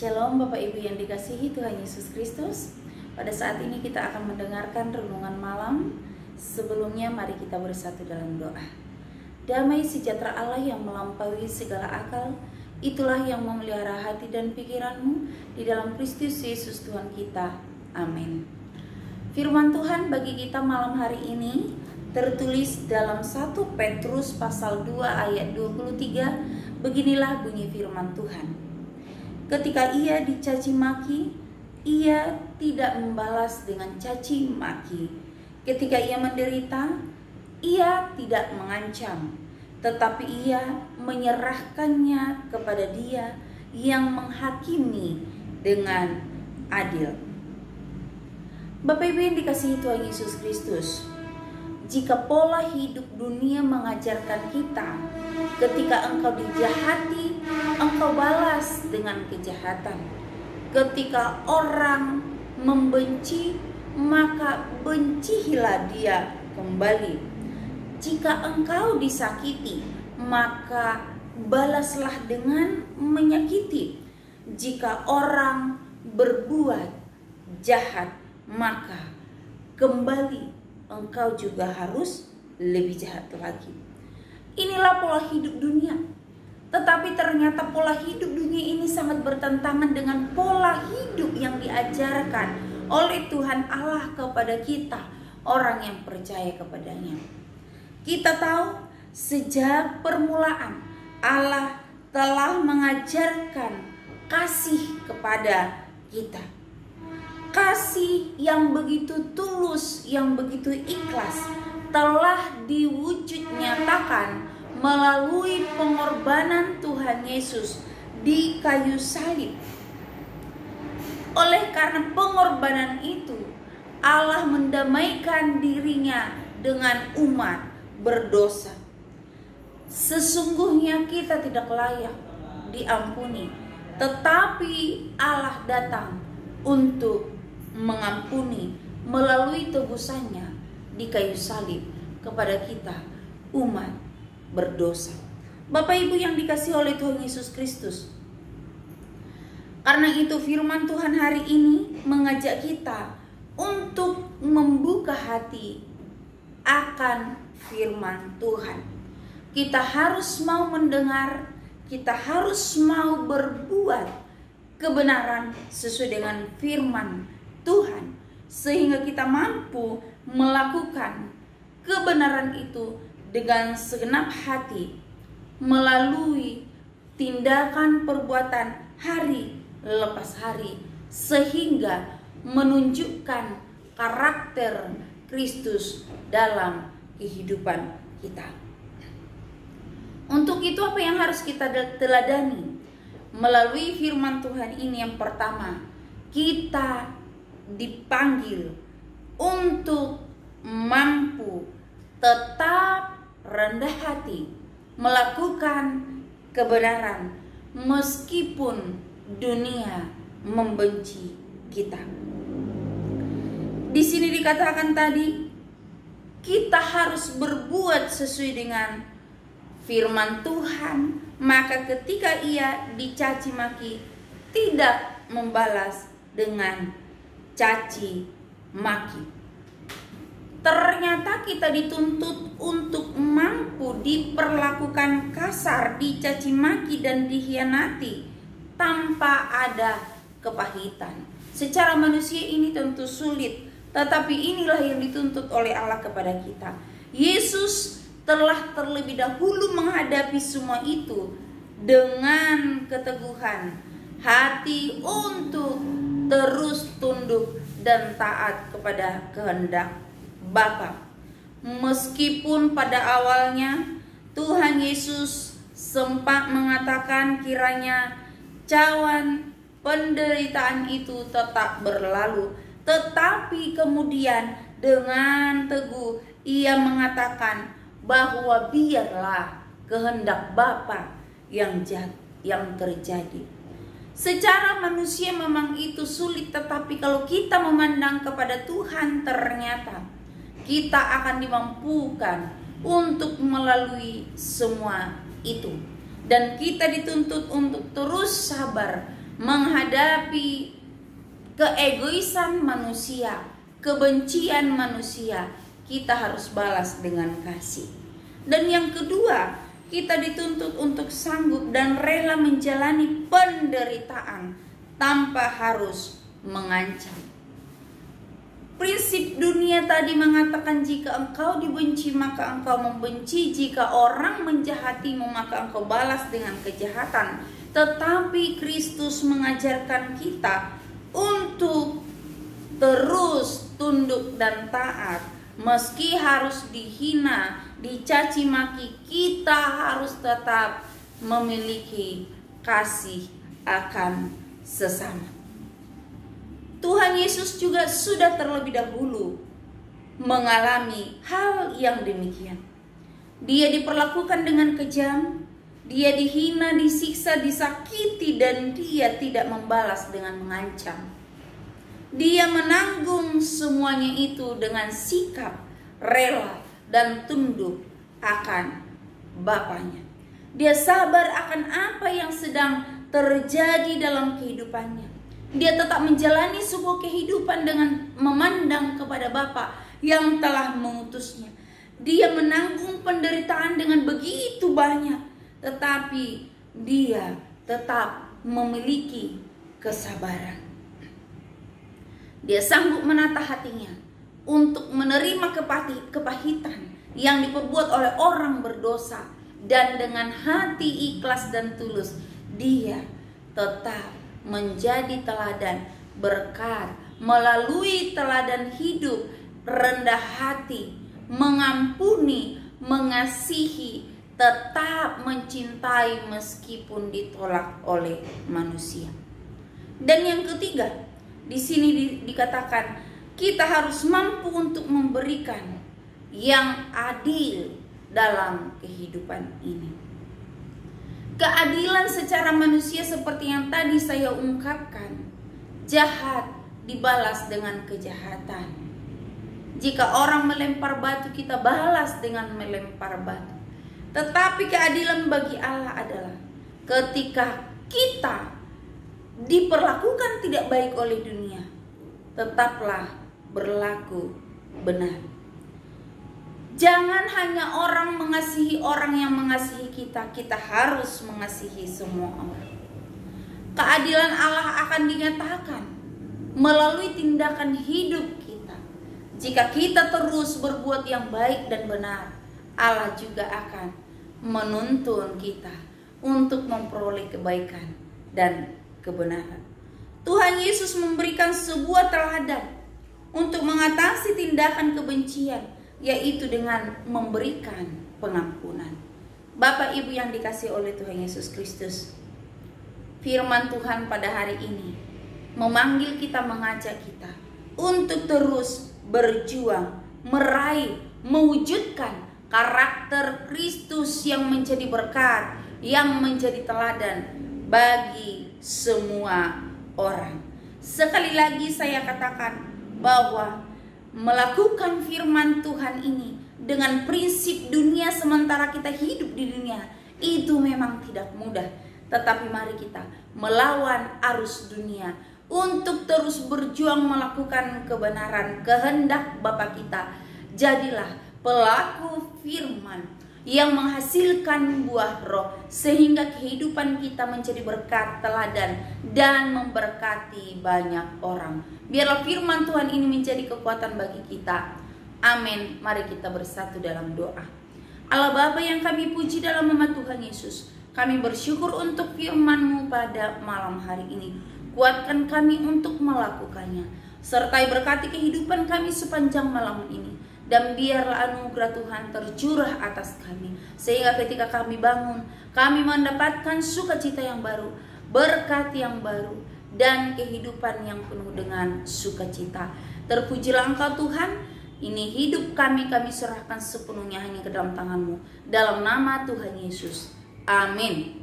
Shalom Bapak Ibu yang dikasihi Tuhan Yesus Kristus. Pada saat ini kita akan mendengarkan renungan malam. Sebelumnya mari kita bersatu dalam doa. Damai sejahtera Allah yang melampaui segala akal, itulah yang memelihara hati dan pikiranmu di dalam Kristus Yesus Tuhan kita. Amin. Firman Tuhan bagi kita malam hari ini tertulis dalam 1 Petrus pasal 2 ayat 23. Beginilah bunyi firman Tuhan. Ketika ia dicaci maki, ia tidak membalas dengan caci maki. Ketika ia menderita, ia tidak mengancam, tetapi ia menyerahkannya kepada Dia yang menghakimi dengan adil. Bapak Ibu yang dikasihi Tuhan Yesus Kristus, jika pola hidup dunia mengajarkan kita, ketika engkau dijahati, engkau balas dengan kejahatan. Ketika orang membenci, maka bencilah dia kembali. Jika engkau disakiti, maka balaslah dengan menyakiti. Jika orang berbuat jahat, maka kembali engkau juga harus lebih jahat lagi. Inilah pola hidup dunia. Tetapi ternyata pola hidup dunia ini sangat bertentangan dengan pola hidup yang diajarkan oleh Tuhan Allah kepada kita, orang yang percaya kepadanya. Kita tahu sejak permulaan Allah telah mengajarkan kasih kepada kita. Kasih yang begitu tulus, yang begitu ikhlas telah diwujud nyatakan melalui pengorbanan Tuhan Yesus di kayu salib. Oleh karena pengorbanan itu, Allah mendamaikan dirinya dengan umat berdosa. Sesungguhnya kita tidak layak diampuni, tetapi Allah datang untuk mengampuni melalui tebusannya di kayu salib kepada kita, umat berdosa. Bapak Ibu yang dikasihi oleh Tuhan Yesus Kristus, karena itu firman Tuhan hari ini mengajak kita untuk membuka hati akan firman Tuhan. Kita harus mau mendengar, kita harus mau berbuat kebenaran sesuai dengan firman Tuhan, sehingga kita mampu melakukan kebenaran itu dengan segenap hati melalui tindakan perbuatan hari lepas hari, sehingga menunjukkan karakter Kristus dalam kehidupan kita. Untuk itu apa yang harus kita teladani melalui firman Tuhan ini? Yang pertama, kita dipanggil untuk mampu tetap rendah hati melakukan kebenaran meskipun dunia membenci kita. Di sini dikatakan tadi, kita harus berbuat sesuai dengan firman Tuhan. Maka ketika ia dicaci maki, tidak membalas dengan caci maki. Ternyata kita dituntut untuk mampu diperlakukan kasar, dicaci maki dan dikhianati tanpa ada kepahitan. Secara manusia ini tentu sulit, tetapi inilah yang dituntut oleh Allah kepada kita. Yesus telah terlebih dahulu menghadapi semua itu dengan keteguhan hati untuk terus tunduk dan taat kepada kehendak Bapa. Meskipun pada awalnya Tuhan Yesus sempat mengatakan kiranya cawan penderitaan itu tetap berlalu, tetapi kemudian dengan teguh ia mengatakan bahwa biarlah kehendak Bapa yang terjadi. Secara manusia memang itu sulit, tetapi kalau kita memandang kepada Tuhan, ternyata kita akan dimampukan untuk melalui semua itu. Dan kita dituntut untuk terus sabar menghadapi keegoisan manusia, kebencian manusia, kita harus balas dengan kasih. Dan yang kedua, kita dituntut untuk sanggup dan rela menjalani penderitaan tanpa harus mengancam. Prinsip dunia tadi mengatakan jika engkau dibenci maka engkau membenci, jika orang menjahatimu maka engkau balas dengan kejahatan. Tetapi Kristus mengajarkan kita untuk terus tunduk dan taat. Meski harus dihina, dicaci maki, kita harus tetap memiliki kasih akan sesama. Tuhan Yesus juga sudah terlebih dahulu mengalami hal yang demikian. Dia diperlakukan dengan kejam, dia dihina, disiksa, disakiti, dan dia tidak membalas dengan mengancam. Dia menanggung semuanya itu dengan sikap rela dan tunduk akan Bapaknya. Dia sabar akan apa yang sedang terjadi dalam kehidupannya. Dia tetap menjalani sebuah kehidupan dengan memandang kepada Bapa yang telah mengutusnya. Dia menanggung penderitaan dengan begitu banyak, tetapi dia tetap memiliki kesabaran. Dia sanggup menata hatinya untuk menerima kepahitan yang diperbuat oleh orang berdosa, dan dengan hati ikhlas dan tulus dia tetap menjadi teladan berkat melalui teladan hidup rendah hati, mengampuni, mengasihi, tetap mencintai meskipun ditolak oleh manusia. Dan yang ketiga, di sini dikatakan kita harus mampu untuk memberikan yang adil dalam kehidupan ini. Keadilan secara manusia seperti yang tadi saya ungkapkan, jahat dibalas dengan kejahatan. Jika orang melempar batu, kita balas dengan melempar batu. Tetapi keadilan bagi Allah adalah ketika kita diperlakukan tidak baik oleh dunia, tetaplah berlaku benar. Jangan hanya orang mengasihi orang yang mengasihi kita, kita harus mengasihi semua orang. Keadilan Allah akan dinyatakan melalui tindakan hidup kita. Jika kita terus berbuat yang baik dan benar, Allah juga akan menuntun kita untuk memperoleh kebaikan dan kebenaran. Tuhan Yesus memberikan sebuah teladan untuk mengatasi tindakan kebencian, yaitu dengan memberikan pengampunan. Bapak Ibu yang dikasihi oleh Tuhan Yesus Kristus, firman Tuhan pada hari ini memanggil kita, mengajak kita untuk terus berjuang, meraih, mewujudkan karakter Kristus yang menjadi berkat, yang menjadi teladan bagi semua orang. Sekali lagi saya katakan bahwa melakukan firman Tuhan ini dengan prinsip dunia sementara kita hidup di dunia itu memang tidak mudah. Tetapi mari kita melawan arus dunia untuk terus berjuang melakukan kebenaran kehendak Bapa kita. Jadilah pelaku firman yang menghasilkan buah roh sehingga kehidupan kita menjadi berkat, teladan, dan memberkati banyak orang. Biarlah firman Tuhan ini menjadi kekuatan bagi kita. Amin. Mari kita bersatu dalam doa. Allah Bapa yang kami puji dalam nama Tuhan Yesus, kami bersyukur untuk firman-Mu pada malam hari ini. Kuatkan kami untuk melakukannya, sertai berkati kehidupan kami sepanjang malam ini. Dan biarlah anugerah Tuhan tercurah atas kami, sehingga ketika kami bangun, kami mendapatkan sukacita yang baru, berkat yang baru, dan kehidupan yang penuh dengan sukacita. Terpujilah Engkau Tuhan. Ini hidup kami serahkan sepenuhnya hanya ke dalam tangan-Mu. Dalam nama Tuhan Yesus. Amin.